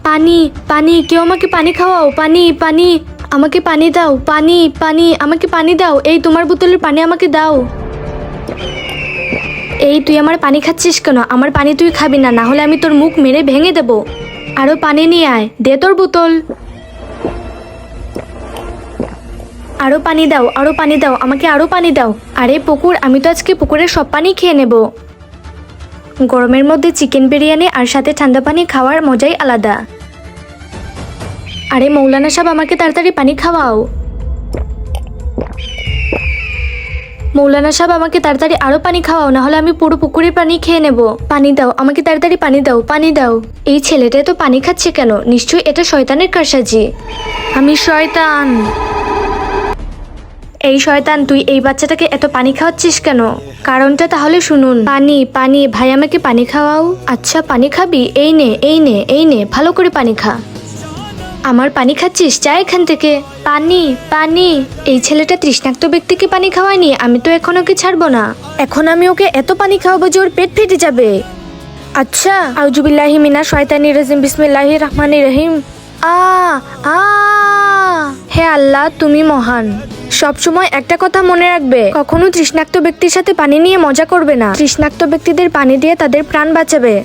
পানি পানি, কেউ আমাকে পানি খাওয়াও, পানি পানি, আমাকে পানি দাও, পানি পানি, আমাকে পানি দাও, এই তোমার বোতলের পানি আমাকে দাও। এই তুই আমার পানি খাচ্ছিস কেন? আমার পানি তুই খাবি না, না হলে আমি তোর মুখ মেরে ভেঙে দেব। আরো পানি নিয়ে আয়, দে তোর বোতল। আরো পানি দাও, আরো পানি দাও, আমাকে আরো পানি দাও। আরে পুকুর, আমি তো আজকে পুকুরের সব পানি খেয়ে নেব। গরমের মধ্যে চিকেন বিরিয়ানি আর সাথে ঠান্ডা পানি খাওয়ার মজাই আলাদা। আরে মৌলানা সাহেব, আমাকে তাড়াতাড়ি পানি খাওয়াও। মৌলানা সাহেব, আমাকে তাড়াতাড়ি আরো পানি খাওয়াও, না হলে আমি পুরো পুকুরের পানি খেয়ে নেব। পানি দাও, আমাকে তাড়াতাড়ি পানি দাও, পানি দাও। এই ছেলেটা তো পানি খাচ্ছে কেন? নিশ্চয়ই এটা শয়তানের কারসাজি। আমি শয়তান। এই শয়তান, তুই এই বাচ্চাটাকে এত পানি খাওয়াচ্ছিস কেন? কারণটা তাহলে শুনুন। পানি পানি, ভাই আমাকে পানি খাওয়াও। আচ্ছা পানি খাবি? এই নে এই নে এই নে, ভালো করে পানি খা। আমার পানি খাচ্ছিস? যা এখান থেকে। পানি পানি। এই ছেলেটা তৃষ্ণাক্ত ব্যক্তিকে পানি খাওয়ায়নি, আমি তো এখন ওকে ছাড়বো না। এখন আমি ওকে এত পানি খাওয়াবো যে ওর পেট ফেটে যাবে। আচ্ছা, আউযুবিল্লাহি মিনাশ শাইতানির রাজিম, বিসমিল্লাহির রহমানির রহিম। আ আ হে আল্লাহ, তুমি মহান। সবসময় একটা কথা মনে রাখবে, কখনো তৃষ্ণাক্ত ব্যক্তির সাথে পানি নিয়ে মজা করবে না। তৃষ্ণাক্ত ব্যক্তিদের পানি দিয়ে তাদের প্রাণ বাঁচাবে।